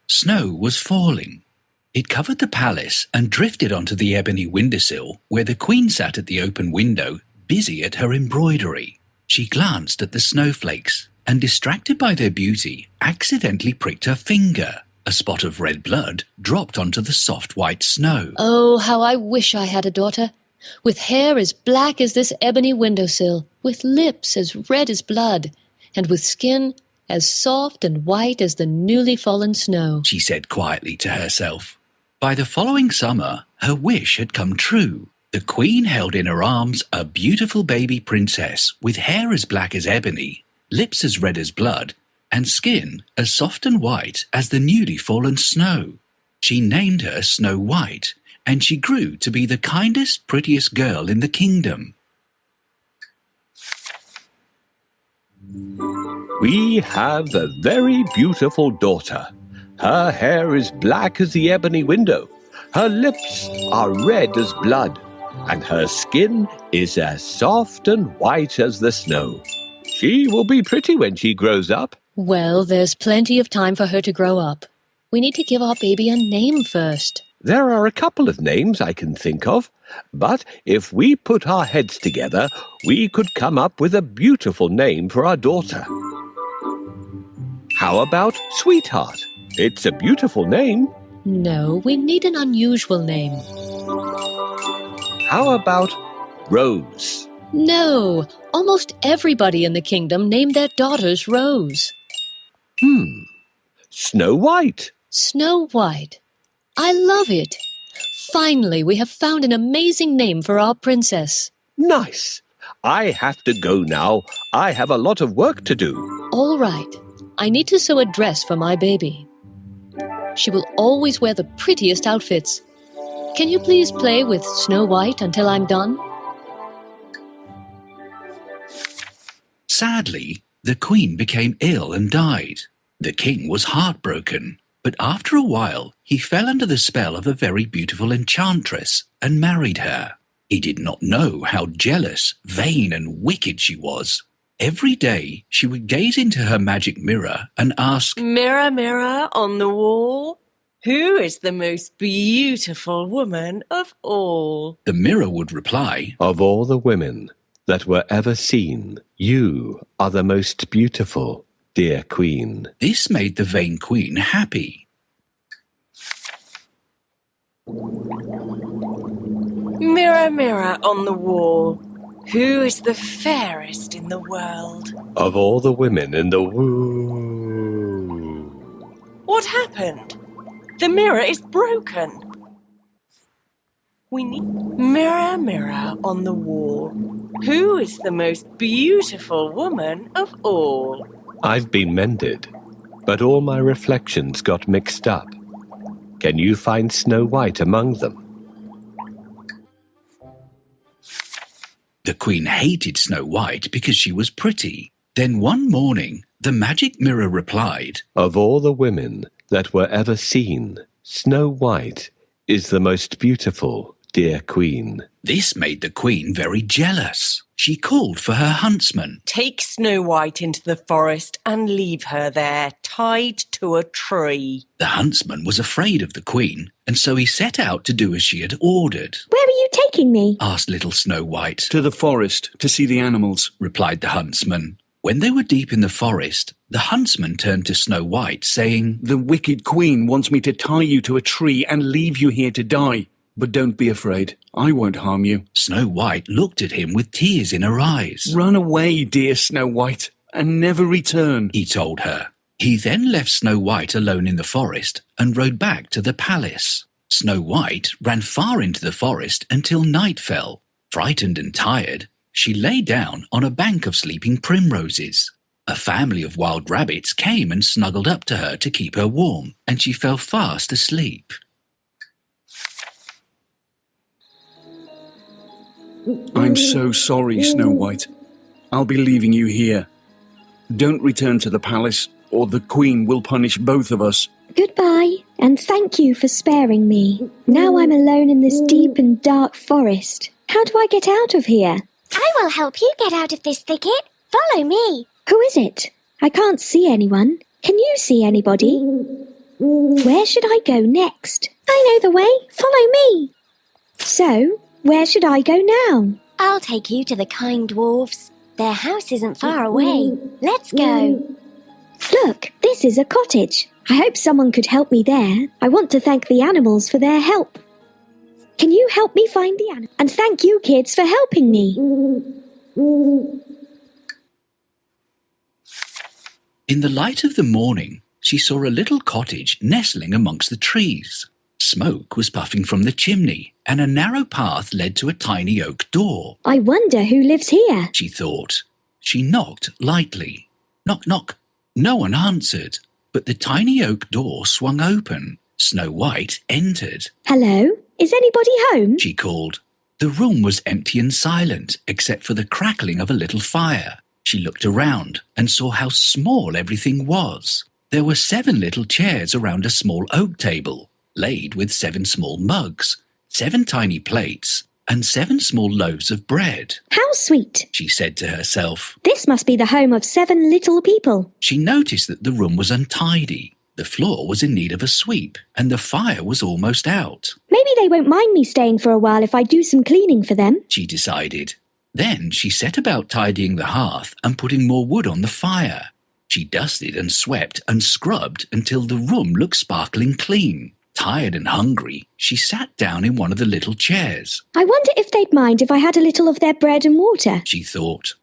Snow was falling. It covered the palace and drifted onto the ebony windowsill where the queen sat at the open window, busy at her embroidery. She glanced at the snowflakes and, distracted by their beauty, accidentally pricked her finger. A spot of red blood dropped onto the soft white snow. Oh, how I wish I had a daughter, with hair as black as this ebony windowsill, with lips as red as blood, and with skin as soft and white as the newly fallen snow, she said quietly to herself. By the following summer, her wish had come true. The queen held in her arms a beautiful baby princess with hair as black as ebony, lips as red as blood, and skin as soft and white as the newly fallen snow. She named her Snow White, and she grew to be the kindest, prettiest girl in the kingdom. We have a very beautiful daughter. Her hair is black as the ebony window. Her lips are red as blood, and her skin is as soft and white as the snow. She will be pretty when she grows up. Well, there's plenty of time for her to grow up. We need to give our baby a name first. There are a couple of names I can think of, but if we put our heads together, we could come up with a beautiful name for our daughter. How about Sweetheart? It's a beautiful name. No, we need an unusual name. How about Rose? No, almost everybody in the kingdom named their daughters Rose. Snow White. Snow White. I love it. Finally, we have found an amazing name for our princess. Nice. I have to go now. I have a lot of work to do. All right. I need to sew a dress for my baby. She will always wear the prettiest outfits. Can you please play with Snow White until I'm done? Sadly, the queen became ill and died. The king was heartbroken, but after a while he fell under the spell of a very beautiful enchantress and married her. He did not know how jealous, vain, and wicked she was. Every day she would gaze into her magic mirror and ask, "Mirror, mirror on the wall, who is the most beautiful woman of all?" The mirror would reply, Of all the women that were ever seen, you are the most beautiful, dear queen. This made the vain queen happy. Mirror, mirror on the wall, who is the fairest in the world? Of all the women in the woo. What happened? The mirror is broken. We need mirror, mirror on the wall, who is the most beautiful woman of all? I've been mended, but all my reflections got mixed up. Can you find Snow White among them? The queen hated Snow White because she was pretty. Then one morning, the magic mirror replied, Of all the women that were ever seen, Snow White is the most beautiful, dear queen. This made the queen very jealous. She called for her huntsman. Take Snow White into the forest and leave her there, tied to a tree. The huntsman was afraid of the queen, and so he set out to do as she had ordered. Where are you taking me? Asked little Snow White. To the forest, to see the animals, replied the huntsman. When they were deep in the forest, the huntsman turned to Snow White, saying, The wicked queen wants me to tie you to a tree and leave you here to die. But don't be afraid, I won't harm you. Snow White looked at him with tears in her eyes. Run away, dear Snow White, and never return, he told her. He then left Snow White alone in the forest and rode back to the palace. Snow White ran far into the forest until night fell. Frightened and tired, she lay down on a bank of sleeping primroses. A family of wild rabbits came and snuggled up to her to keep her warm, and she fell fast asleep. I'm so sorry, Snow White. I'll be leaving you here. Don't return to the palace, or the queen will punish both of us. Goodbye, and thank you for sparing me. Now I'm alone in this deep and dark forest. How do I get out of here? I will help you get out of this thicket. Follow me. Who is it? I can't see anyone. Can you see anybody? Where should I go next? I know the way. Follow me. So, where should I go now? I'll take you to the kind dwarfs. Their house isn't far away. Let's go. Look, this is a cottage. I hope someone could help me there. I want to thank the animals for their help. Can you help me find the animals? And thank you, kids, for helping me. In the light of the morning, she saw a little cottage nestling amongst the trees. Smoke was puffing from the chimney, and a narrow path led to a tiny oak door. I wonder who lives here. She thought. She knocked lightly. Knock, knock. No one answered, but the tiny oak door swung open. Snow White entered. Hello? Is anybody home? She called. The room was empty and silent, except for the crackling of a little fire. She looked around and saw how small everything was. There were 7 little chairs around a small oak table, laid with 7 small mugs, 7 tiny plates, and 7 small loaves of bread. How sweet, She said to herself. This must be the home of 7 little people. She noticed that the room was untidy. The floor was in need of a sweep, and the fire was almost out. Maybe they won't mind me staying for a while if I do some cleaning for them. She decided. Then she set about tidying the hearth and putting more wood on the fire. She dusted and swept and scrubbed until the room looked sparkling clean. Tired and hungry, she sat down in one of the little chairs. I wonder if they'd mind if I had a little of their bread and water. She thought.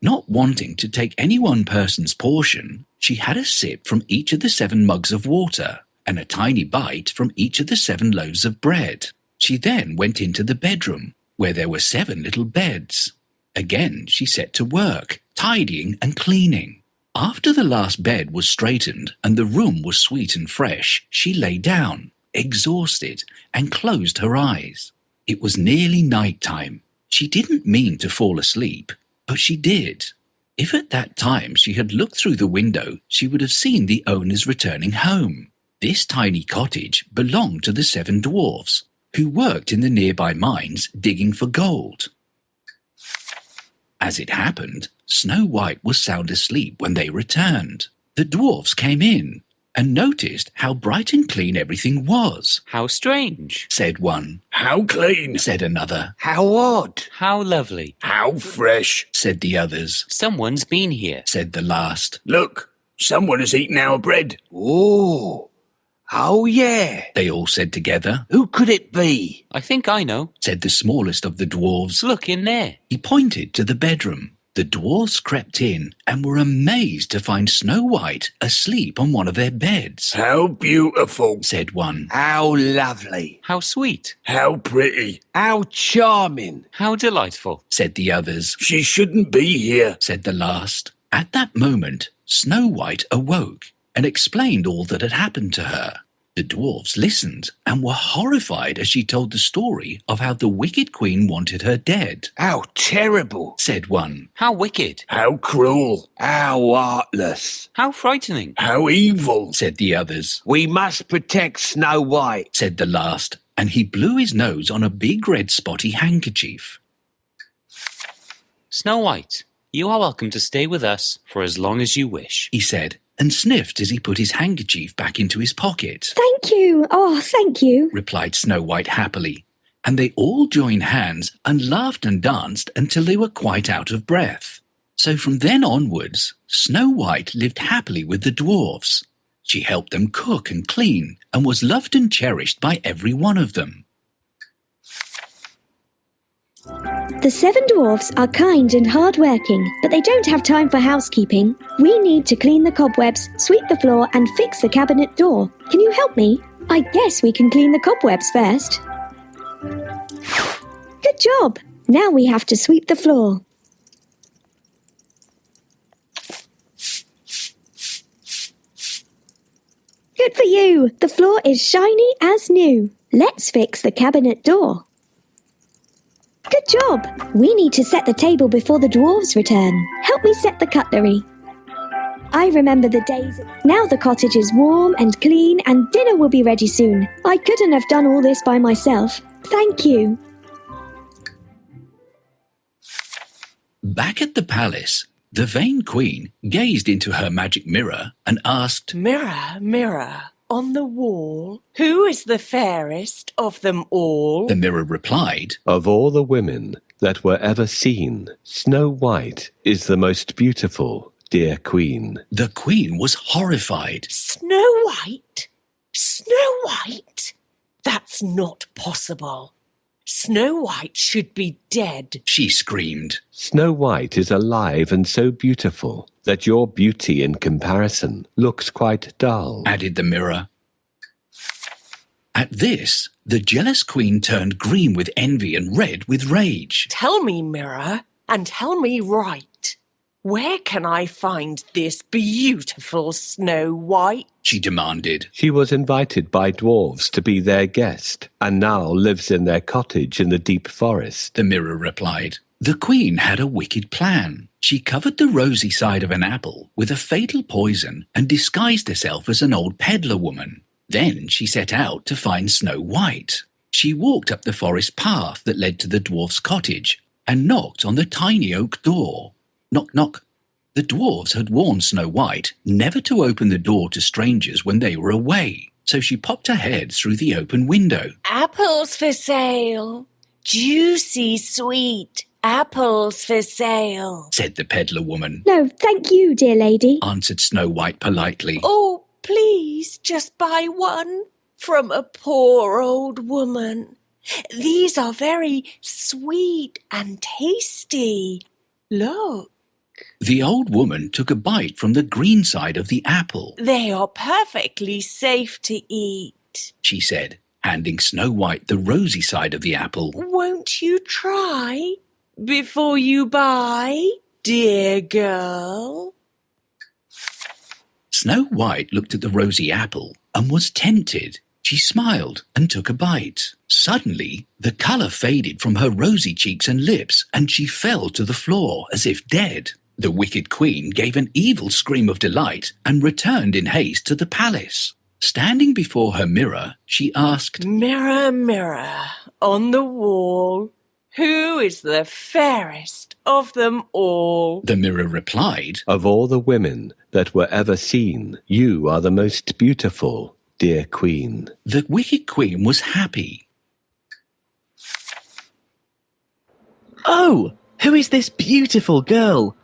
Not wanting to take any one person's portion, she had a sip from each of the 7 mugs of water and a tiny bite from each of the 7 loaves of bread. She then went into the bedroom, where there were 7 little beds. Again she set to work, tidying and cleaning. After the last bed was straightened and the room was sweet and fresh, she lay down, exhausted, and closed her eyes. It was nearly night time. She didn't mean to fall asleep, but she did. If at that time she had looked through the window, she would have seen the owners returning home. This tiny cottage belonged to the 7 dwarfs, who worked in the nearby mines digging for gold. As it happened, Snow White was sound asleep when they returned. The dwarfs came in and noticed how bright and clean everything was. How strange. Said one. How clean. Said another. How odd. How lovely. How fresh. Said the others. Someone's been here. Said the last. Look, someone has eaten our bread. Oh. Oh, yeah. They all said together. Who could it be? I think I know. Said the smallest of the dwarves. Look in there. He pointed to the bedroom. The dwarfs crept in and were amazed to find Snow White asleep on one of their beds. How beautiful. Said one. How lovely. How sweet. How pretty. How charming. How delightful. Said the others. She shouldn't be here. Said the last. At that moment, Snow White awoke and explained all that had happened to her. The dwarfs listened and were horrified as she told the story of how the wicked queen wanted her dead. How terrible. Said one. How wicked. How cruel. How heartless. How frightening. How evil. Said the others. We must protect Snow White. Said the last, and he blew his nose on a big red spotty handkerchief. Snow White, you are welcome to stay with us for as long as you wish. He said, and sniffed as he put his handkerchief back into his pocket. Thank you. Oh, thank you. Replied Snow White happily, and they all joined hands and laughed and danced until they were quite out of breath. So from then onwards, Snow White lived happily with the dwarfs. She helped them cook and clean and was loved and cherished by every one of them. The 7 dwarfs are kind and hard-working, but they don't have time for housekeeping. We need to clean the cobwebs, sweep the floor, and fix the cabinet door. Can you help me? I guess we can clean the cobwebs first. Good job! Now we have to sweep the floor. Good for you! The floor is shiny as new. Let's fix the cabinet door. Good job! We need to set the table before the dwarves return. Help me set the cutlery. I remember the days. Now the cottage is warm and clean and dinner will be ready soon. I couldn't have done all this by myself. Thank you. Back at the palace, The vain queen gazed into her magic mirror and asked, Mirror, mirror on the wall, who is the fairest of them all? The mirror replied, Of all the women that were ever seen, Snow White is the most beautiful, dear queen. The queen was horrified. Snow White? Snow White? That's not possible. Snow White should be dead. She screamed. Snow White is alive and so beautiful that your beauty in comparison looks quite dull, Added the mirror. At this, the jealous queen turned green with envy and red with rage. Tell me, mirror, and tell me right. Where can I find this beautiful Snow White? She demanded. She was invited by dwarves to be their guest, and now lives in their cottage in the deep forest. The mirror replied. The queen had a wicked plan. She covered the rosy side of an apple with a fatal poison and disguised herself as an old peddler woman. Then she set out to find Snow White. She walked up the forest path that led to the dwarf's cottage and knocked on the tiny oak door. Knock, knock. The dwarfs had warned Snow White never to open the door to strangers when they were away, so she popped her head through the open window. Apples for sale. Juicy, sweet apples for sale, Said the peddler woman. No, thank you, dear lady. Answered Snow White politely. Oh, please, just buy one from a poor old woman. These are very sweet and tasty. Look, The old woman took a bite from the green side of the apple. they are perfectly safe to eat. She said, handing Snow White the rosy side of the apple. Won't you try before you buy, dear girl? Snow White looked at the rosy apple and was tempted. She smiled and took a bite. Suddenly, the colour faded from her rosy cheeks and lips, and she fell to the floor as if dead. The wicked queen gave an evil scream of delight and returned in haste to the palace. Standing before her mirror, she asked, Mirror, mirror on the wall, who is the fairest of them all? The mirror replied, Of all the women that were ever seen, you are the most beautiful, dear queen. The wicked queen was happy. Oh, who is this beautiful girl?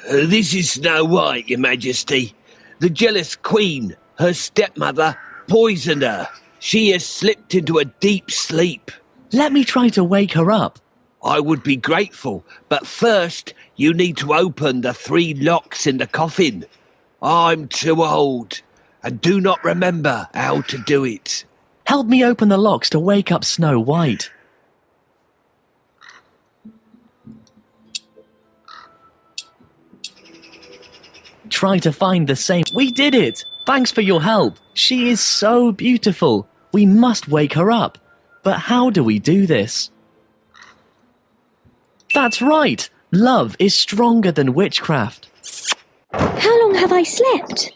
This is Snow White, your majesty. The jealous queen, her stepmother, poisoned her. She has slipped into a deep sleep. Let me try to wake her up. I would be grateful, but first you need to open the 3 locks in the coffin. I'm too old and do not remember how to do it. Help me open the locks to wake up Snow White. Try to find the same. We did it! Thanks for your help. She is so beautiful. We must wake her up. But how do we do this? That's right. Love is stronger than witchcraft. How long have I slept?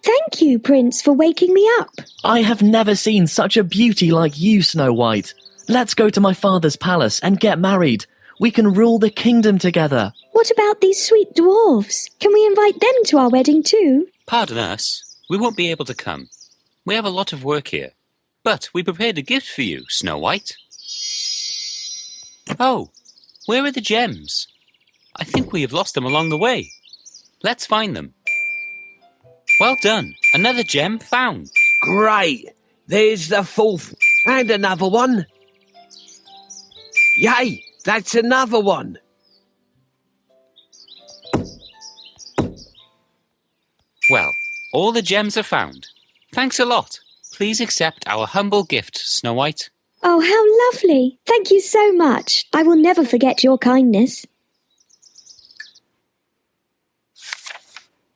Thank you, Prince, for waking me up. I have never seen such a beauty like you, Snow White. Let's go to my father's palace and get married. We can rule the kingdom together. What about these sweet dwarves? Can we invite them to our wedding too? Pardon us, we won't be able to come. We have a lot of work here. But we prepared a gift for you, Snow White. Oh, where are the gems? I think we have lost them along the way. Let's find them. Well done, another gem found. Great. There's the 4th and another one. Yay, that's another one. Well, all the gems are found. Thanks a lot. Please accept our humble gift, Snow White. Oh, how lovely. Thank you so much. I will never forget your kindness.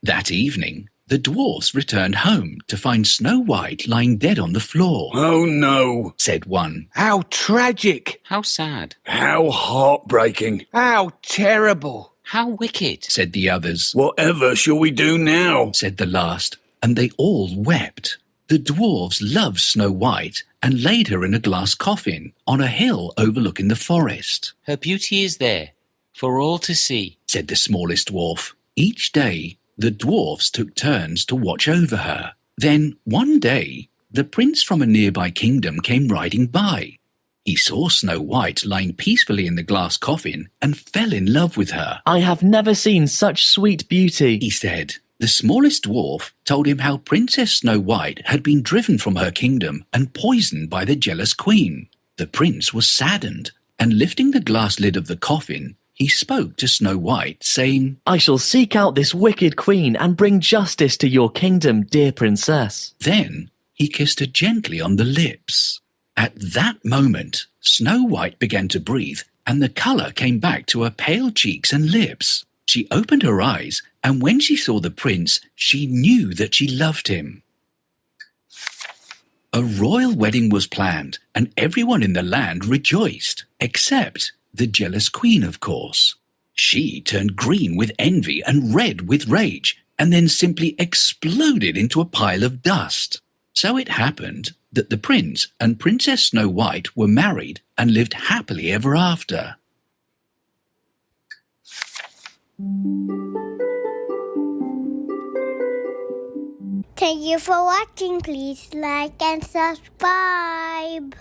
That evening, the dwarfs returned home to find Snow White lying dead on the floor. Oh no! Said one. How tragic. How sad. How heartbreaking! How terrible. How wicked. Said the others. Whatever shall we do now? Said the last, and they all wept. The dwarfs loved Snow White and laid her in a glass coffin on a hill overlooking the forest. Her beauty is there for all to see. said the smallest dwarf. Each day, the dwarfs took turns to watch over her. Then, one day, the prince from a nearby kingdom came riding by. He saw Snow White lying peacefully in the glass coffin and fell in love with her. I have never seen such sweet beauty, He said. The smallest dwarf told him how Princess Snow White had been driven from her kingdom and poisoned by the jealous queen. The prince was saddened, and lifting the glass lid of the coffin, he spoke to Snow White, saying, I shall seek out this wicked queen and bring justice to your kingdom, dear princess. Then he kissed her gently on the lips. At that moment, Snow White began to breathe, and the colour came back to her pale cheeks and lips. She opened her eyes, and when she saw the prince, she knew that she loved him. A royal wedding was planned, and everyone in the land rejoiced, except the jealous queen, of course. She turned green with envy and red with rage, and then simply exploded into a pile of dust. So it happened that the prince and Princess Snow White were married and lived happily ever after. Thank you for watching. Please like and subscribe.